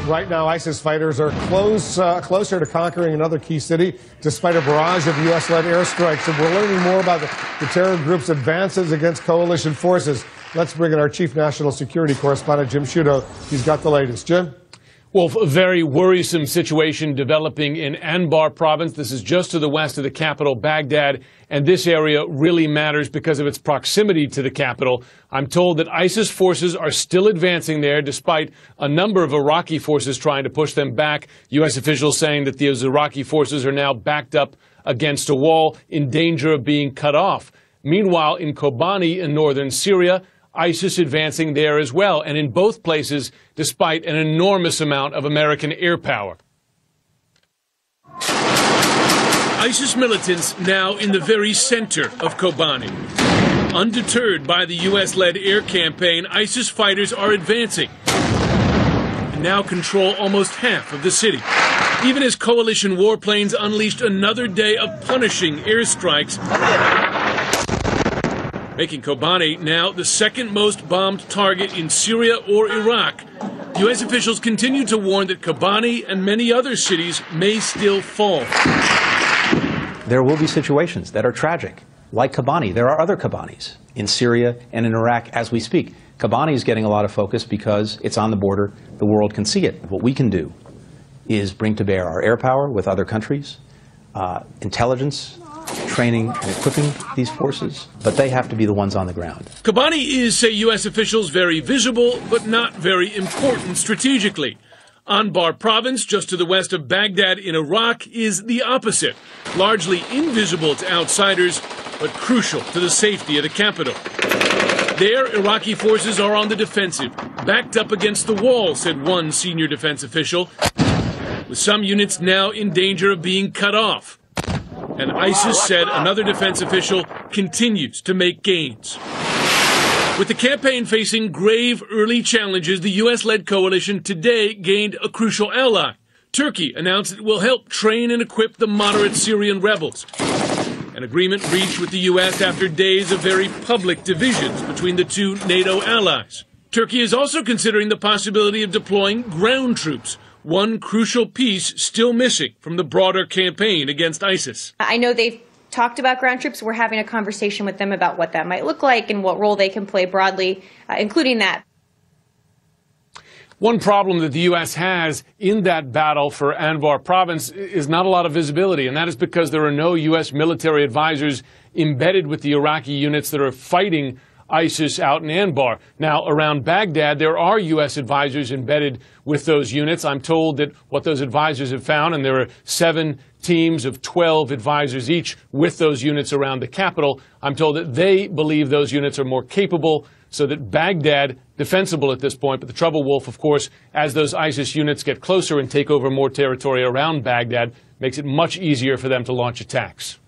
Right now, ISIS fighters are closer to conquering another key city, despite a barrage of U.S.-led airstrikes. And we're learning more about the terror group's advances against coalition forces. Let's bring in our chief national security correspondent, Jim Sciutto. He's got the latest. Jim? Well, a very worrisome situation developing in Anbar province. This is just to the west of the capital, Baghdad, and this area really matters because of its proximity to the capital. I'm told that ISIS forces are still advancing there, despite a number of Iraqi forces trying to push them back. U.S. officials saying that those Iraqi forces are now backed up against a wall, in danger of being cut off. Meanwhile, in Kobani in northern Syria, ISIS advancing there as well, and in both places, despite an enormous amount of American air power. ISIS militants now in the very center of Kobani. Undeterred by the U.S.-led air campaign, ISIS fighters are advancing and now control almost half of the city. Even as coalition warplanes unleashed another day of punishing airstrikes, making Kobani now the second most bombed target in Syria or Iraq. U.S. officials continue to warn that Kobani and many other cities may still fall. There will be situations that are tragic, like Kobani. There are other Kobanis in Syria and in Iraq as we speak. Kobani is getting a lot of focus because it's on the border. The world can see it. What we can do is bring to bear our air power with other countries, intelligence, training and equipping these forces, but they have to be the ones on the ground. Kobani is, say U.S. officials, very visible, but not very important strategically. Anbar province, just to the west of Baghdad in Iraq, is the opposite. Largely invisible to outsiders, but crucial to the safety of the capital. There, Iraqi forces are on the defensive, backed up against the wall, said one senior defense official, with some units now in danger of being cut off. And ISIS, said another defense official, continues to make gains. With the campaign facing grave early challenges, the U.S.-led coalition today gained a crucial ally. Turkey announced it will help train and equip the moderate Syrian rebels. An agreement reached with the U.S. after days of very public divisions between the two NATO allies. Turkey is also considering the possibility of deploying ground troops, one crucial piece still missing from the broader campaign against ISIS. I know they've talked about ground troops. We're having a conversation with them about what that might look like and what role they can play broadly, including that. One problem that the U.S. has in that battle for Anbar province is not a lot of visibility, and that is because there are no U.S. military advisors embedded with the Iraqi units that are fighting ISIS out in Anbar. Now, around Baghdad, there are U.S. advisors embedded with those units. I'm told that what those advisors have found, and there are 7 teams of 12 advisors each with those units around the capital, I'm told that they believe those units are more capable, so that Baghdad, defensible at this point. But the trouble, Wolf, of course, as those ISIS units get closer and take over more territory around Baghdad, makes it much easier for them to launch attacks.